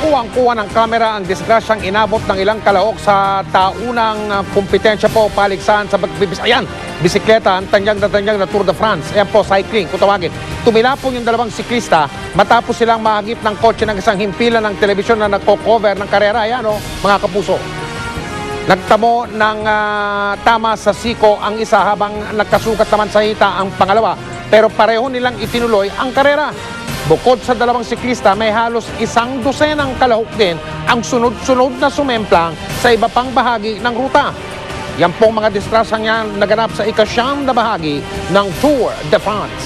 Kuwang-kuwa ng kamera ang disgrasyang inabot ng ilang kalahok sa taunang kompetensya po paligsahan sa Ayan, bisikleta, ang tanyag na Tour de France. Ayan po, cycling, kung tawagin. Tumilapon yung dalawang siklista matapos silang mahagip ng kotse ng isang himpilan ng telebisyon na nagko-cover ng karera. Ayan o, mga kapuso. Nagtamo ng tama sa siko ang isa habang nagkasugat naman sa hita ang pangalawa. Pero pareho nilang itinuloy ang karera. Bukod sa dalawang siklista, may halos 100 kalahok din ang sunod-sunod na sumemplang sa iba pang bahagi ng ruta. Yan pong mga distrasyang yan naganap sa ika-9 na bahagi ng Tour de France.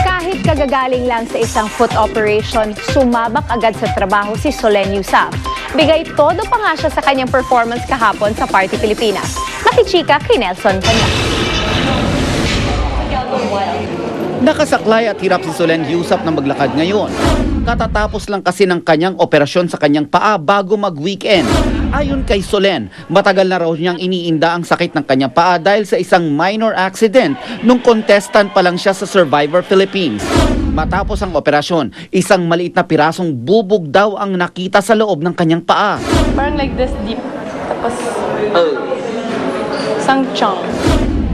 Kahit kagagaling lang sa isang foot operation, sumabak agad sa trabaho si Solen Yusaf. Bigay todo pa nga siya sa kanyang performance kahapon sa Party Pilipinas. Makichika kay Nelson Kanya. Nakasaklay at hirap si Solen Yusaf na maglakad ngayon. Katatapos lang kasi ng kanyang operasyon sa kanyang paa bago mag-weekend. Ayon kay Solen, matagal na raw niyang iniinda ang sakit ng kanyang paa dahil sa isang minor accident nung contestant pa lang siya sa Survivor Philippines. Matapos ang operasyon, isang maliit na pirasong bubog daw ang nakita sa loob ng kanyang paa. Parang like this deep. Tapos, isang chunk.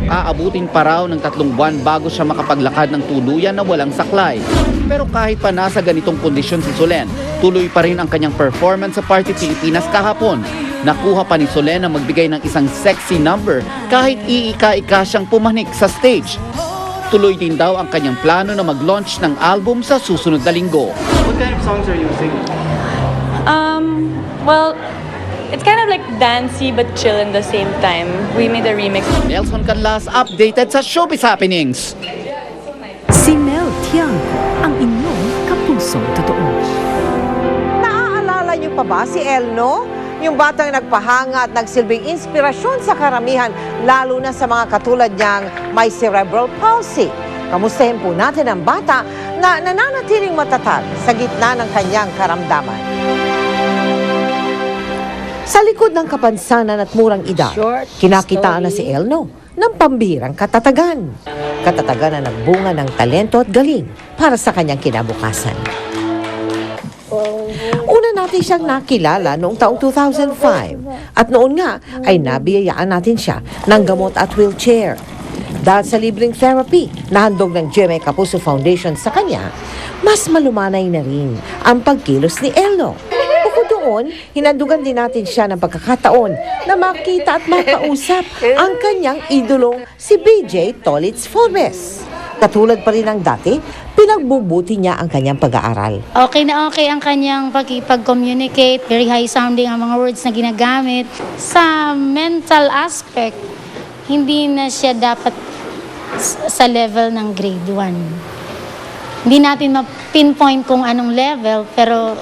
Aabutin pa raw ng 3 buwan bago siya makapaglakad ng tuluyan na walang saklay. Pero kahit pa nasa ganitong kondisyon si Solen, tuloy pa rin ang kanyang performance sa Party Pilipinas kahapon. Nakuha pa ni Solen na magbigay ng isang sexy number kahit iika-ika siyang pumanik sa stage. Tuloy din daw ang kanyang plano na mag-launch ng album sa susunod na linggo. What kind of songs are you singing? Well, it's kind of like dancey but chill in the same time. We made a remix. Nelson Canlas, updated sa Showbiz Happenings. Si Nel Tiangco, ang inyong kapusong totoo. Naaalala niyo pa ba si Elno? Yung batang nagpahanga at nagsilbing inspirasyon sa karamihan, lalo na sa mga katulad niyang may cerebral palsy. Kamustahin po natin ang bata na nananatiling matatag sa gitna ng kanyang karamdaman. Sa likod ng kapansanan at murang edad, kinakitaan na si Elno ng pambihirang katatagan. Katatagan na nagbunga ng talento at galing para sa kanyang kinabukasan. Una natin siyang nakilala noong taong 2005 at noon nga ay nabiyayaan natin siya ng gamot at wheelchair. Dahil sa libreng therapy na handog ng GMA Kapuso Foundation sa kanya, mas malumanay na rin ang pagkilos ni Elno. Bukod doon, hinandugan din natin siya ng pagkakataon na makita at makausap ang kanyang idolong si BJ Tolitz Forbes. Katulad pa rin ng dati, pinagbubuti niya ang kanyang pag-aaral. Okay na okay ang kanyang pag-communicate, very high sounding ang mga words na ginagamit. Sa mental aspect, hindi na siya dapat sa level ng grade 1. Hindi natin ma-pinpoint kung anong level, pero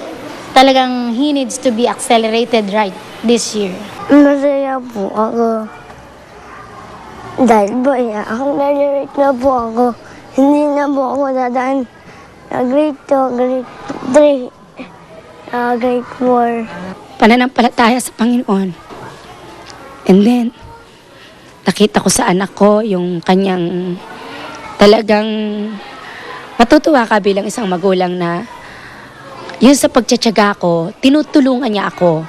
talagang he needs to be accelerated right this year. Masaya po ako. Dahil ba akong nalirate na po ako. Hindi na po ako dadaan na grade 2, grade 3, grade 4. Pananampalataya sa Panginoon. And then, nakita ko sa anak ko yung kanyang talagang matutuwa ka bilang isang magulang na yun sa pagtsatsaga ko, tinutulungan niya ako.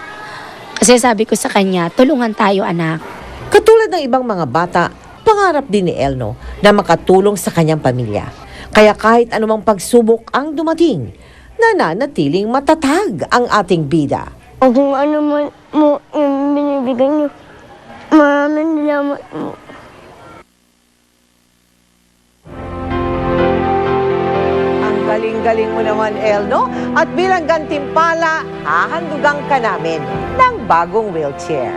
Kasi sabi ko sa kanya, tulungan tayo anak. Katulad ng ibang mga bata, pangarap din ni Elno na makatulong sa kanyang pamilya. Kaya kahit anumang pagsubok ang dumating, nananatiling matatag ang ating bida. O kung ano man mo yung binibigay niyo, maraming salamat mo. Ang galing-galing mo naman, Elno. At bilang gantimpala, hahandugan ka namin ng bagong wheelchair.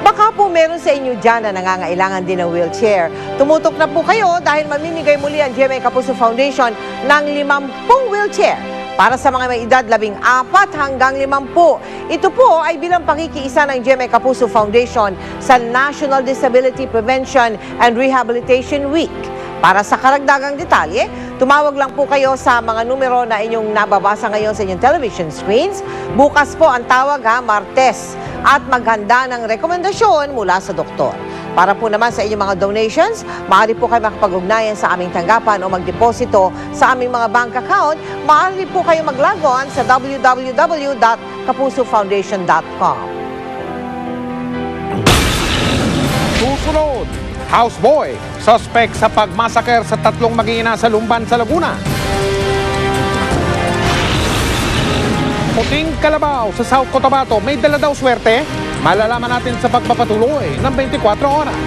Baka po meron sa inyo dyan na nangangailangan din ng wheelchair. Tumutok na po kayo dahil mamimigay muli ang GMA Kapuso Foundation ng 50 wheelchair para sa mga may edad 14 hanggang 50. Ito po ay bilang pakikiisa ng GMA Kapuso Foundation sa National Disability Prevention and Rehabilitation Week. Para sa karagdagang detalye, tumawag lang po kayo sa mga numero na inyong nababasa ngayon sa inyong television screens. Bukas po ang tawag Martes. At maghanda ng rekomendasyon mula sa doktor. Para po naman sa inyong mga donations, maaari po kayo makapag-ugnayan sa aming tanggapan o magdeposito sa aming mga bank account. Maaari po kayo mag-log on sa www.kapusofoundation.com. Susunod, houseboy, suspect sa pagmasaker sa 3 mag-iina sa Lumban sa Laguna. Puting kalabaw sa South Cotabato, may dala daw swerte? Malalaman natin sa pagpapatuloy ng 24 oras.